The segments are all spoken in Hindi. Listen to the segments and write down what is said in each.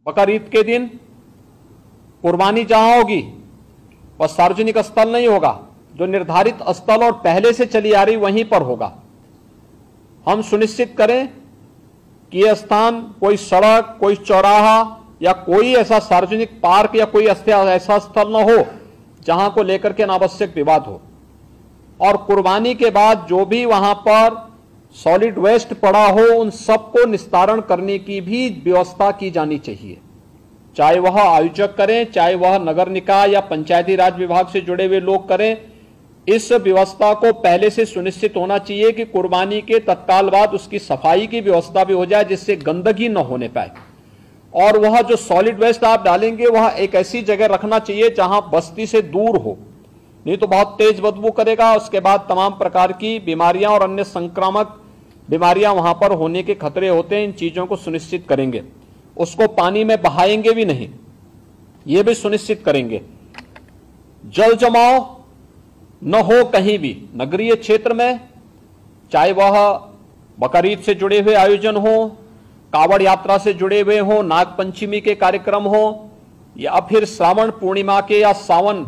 बकरीद के दिन कुर्बानी जहां होगी वह सार्वजनिक स्थल नहीं होगा, जो निर्धारित स्थल और पहले से चली आ रही वहीं पर होगा। हम सुनिश्चित करें कि यह स्थान कोई सड़क, कोई चौराहा या कोई ऐसा सार्वजनिक पार्क या कोई ऐसा स्थल न हो जहां को लेकर के अनावश्यक विवाद हो। और कुर्बानी के बाद जो भी वहां पर सॉलिड वेस्ट पड़ा हो उन सबको निस्तारण करने की भी व्यवस्था की जानी चाहिए, चाहे वह आयोजक करें, चाहे वह नगर निकाय या पंचायती राज विभाग से जुड़े हुए लोग करें। इस व्यवस्था को पहले से सुनिश्चित होना चाहिए कि कुर्बानी के तत्काल बाद उसकी सफाई की व्यवस्था भी हो जाए, जिससे गंदगी न होने पाए। और वह जो सॉलिड वेस्ट आप डालेंगे वह एक ऐसी जगह रखना चाहिए जहां बस्ती से दूर हो, नहीं तो बहुत तेज बदबू करेगा। उसके बाद तमाम प्रकार की बीमारियां और अन्य संक्रामक बीमारियां वहां पर होने के खतरे होते हैं। इन चीजों को सुनिश्चित करेंगे। उसको पानी में बहाएंगे भी नहीं, यह भी सुनिश्चित करेंगे। जल जमाव न हो कहीं भी नगरीय क्षेत्र में, चाहे वह बकरीद से जुड़े हुए आयोजन हो, कावड़ यात्रा से जुड़े हुए हो, नाग पंचमी के कार्यक्रम हो, या फिर श्रावण पूर्णिमा के या सावन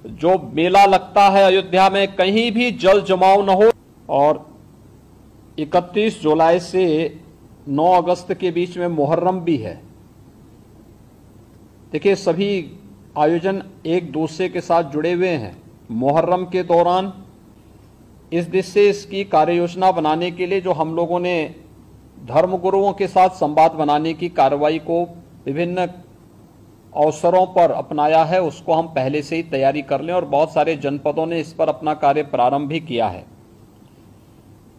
जो मेला लगता है अयोध्या में, कहीं भी जल जमाव न हो। और 31 जुलाई से 9 अगस्त के बीच में मुहर्रम भी है। देखिए, सभी आयोजन एक दूसरे के साथ जुड़े हुए हैं। मुहर्रम के दौरान इस दिशा से इसकी कार्य योजना बनाने के लिए जो हम लोगों ने धर्मगुरुओं के साथ संवाद बनाने की कार्रवाई को विभिन्न अवसरों पर अपनाया है, उसको हम पहले से ही तैयारी कर लें। और बहुत सारे जनपदों ने इस पर अपना कार्य प्रारंभ भी किया है।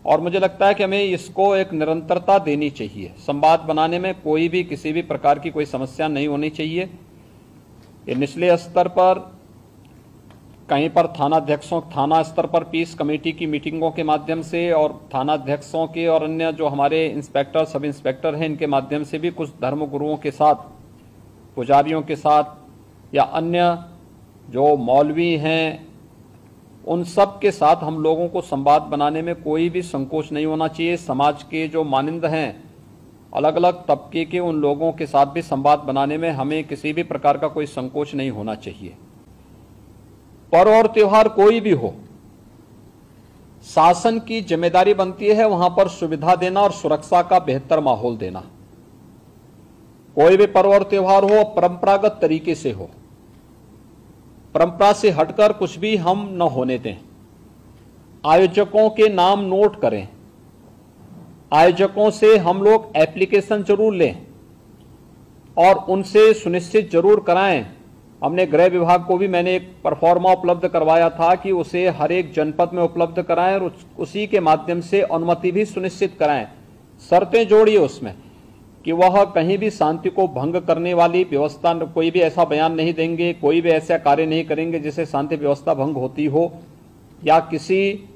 और मुझे लगता है कि हमें इसको एक निरंतरता देनी चाहिए। संवाद बनाने में कोई भी किसी भी प्रकार की कोई समस्या नहीं होनी चाहिए। ये निचले स्तर पर, कहीं पर थाना स्तर पर पीस कमेटी की मीटिंगों के माध्यम से और थाना अध्यक्षों के और अन्य जो हमारे इंस्पेक्टर, सब इंस्पेक्टर हैं, इनके माध्यम से भी कुछ धर्मगुरुओं के साथ, पुजारियों के साथ या अन्य जो मौलवी हैं उन सब के साथ हम लोगों को संवाद बनाने में कोई भी संकोच नहीं होना चाहिए। समाज के जो मानिंद हैं, अलग अलग तबके के, उन लोगों के साथ भी संवाद बनाने में हमें किसी भी प्रकार का कोई संकोच नहीं होना चाहिए। पर्व और त्योहार कोई भी हो, शासन की जिम्मेदारी बनती है वहां पर सुविधा देना और सुरक्षा का बेहतर माहौल देना। कोई भी पर्व और त्योहार हो, परंपरागत तरीके से हो, परंपरा से हटकर कुछ भी हम न होने दें। आयोजकों के नाम नोट करें, आयोजकों से हम लोग एप्लीकेशन जरूर लें और उनसे सुनिश्चित जरूर कराएं। हमने गृह विभाग को भी मैंने एक परफॉर्मा उपलब्ध करवाया था कि उसे हर एक जनपद में उपलब्ध कराएं और उसी के माध्यम से अनुमति भी सुनिश्चित कराएं। शर्तें जोड़िए उसमें कि वह कहीं भी शांति को भंग करने वाली व्यवस्था, कोई भी ऐसा बयान नहीं देंगे, कोई भी ऐसा कार्य नहीं करेंगे जिससे शांति व्यवस्था भंग होती हो, या किसी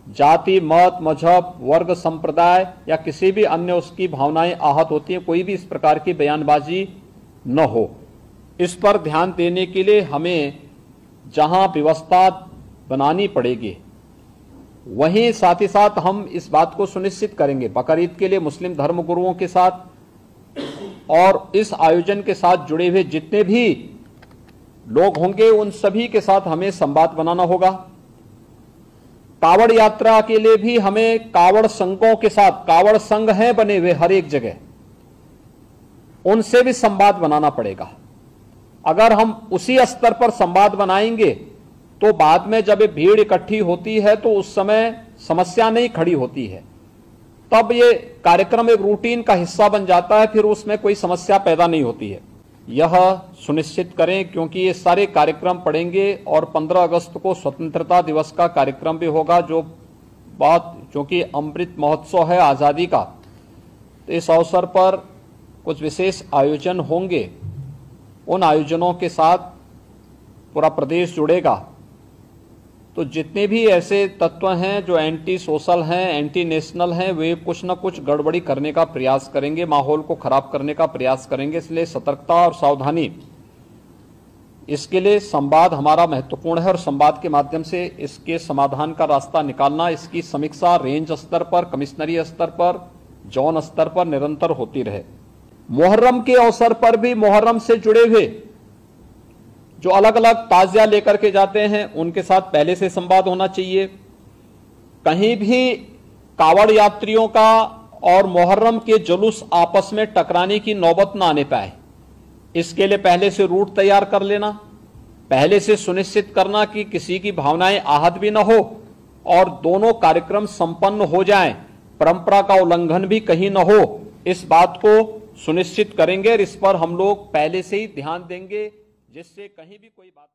जाति, मत, मजहब, वर्ग, संप्रदाय या किसी भी अन्य उसकी भावनाएं आहत होती हैं, कोई भी इस प्रकार की बयानबाजी न हो। इस पर ध्यान देने के लिए हमें जहां व्यवस्था बनानी पड़ेगी वहीं साथ ही साथ हम इस बात को सुनिश्चित करेंगे बकरीद के लिए मुस्लिम धर्मगुरुओं के साथ और इस आयोजन के साथ जुड़े हुए जितने भी लोग होंगे उन सभी के साथ हमें संवाद बनाना होगा। कावड़ यात्रा के लिए भी हमें कावड़ संघों के साथ, कावड़ संघ हैं बने हुए हर एक जगह, उनसे भी संवाद बनाना पड़ेगा। अगर हम उसी स्तर पर संवाद बनाएंगे तो बाद में जब भीड़ इकट्ठी होती है तो उस समय समस्या नहीं खड़ी होती है, तब ये कार्यक्रम एक रूटीन का हिस्सा बन जाता है, फिर उसमें कोई समस्या पैदा नहीं होती है। यह सुनिश्चित करें क्योंकि ये सारे कार्यक्रम पड़ेंगे और 15 अगस्त को स्वतंत्रता दिवस का कार्यक्रम भी होगा, जो बात क्योंकि अमृत महोत्सव है आज़ादी का, तो इस अवसर पर कुछ विशेष आयोजन होंगे। उन आयोजनों के साथ पूरा प्रदेश जुड़ेगा। तो जितने भी ऐसे तत्व हैं जो एंटी सोशल हैं, एंटी नेशनल हैं, वे कुछ न कुछ गड़बड़ी करने का प्रयास करेंगे, माहौल को खराब करने का प्रयास करेंगे। इसलिए सतर्कता और सावधानी, इसके लिए संवाद हमारा महत्वपूर्ण है और संवाद के माध्यम से इसके समाधान का रास्ता निकालना, इसकी समीक्षा रेंज स्तर पर, कमिश्नरी स्तर पर, जोन स्तर पर निरंतर होती रहे। मुहर्रम के अवसर पर भी मुहर्रम से जुड़े हुए जो अलग अलग ताजिया लेकर के जाते हैं उनके साथ पहले से संवाद होना चाहिए। कहीं भी कावड़ यात्रियों का और मुहर्रम के जुलूस आपस में टकराने की नौबत ना आने पाए, इसके लिए पहले से रूट तैयार कर लेना, पहले से सुनिश्चित करना कि किसी की भावनाएं आहत भी ना हो और दोनों कार्यक्रम संपन्न हो जाएं, परंपरा का उल्लंघन भी कहीं ना हो, इस बात को सुनिश्चित करेंगे और इस पर हम लोग पहले से ही ध्यान देंगे जिससे कहीं भी कोई बात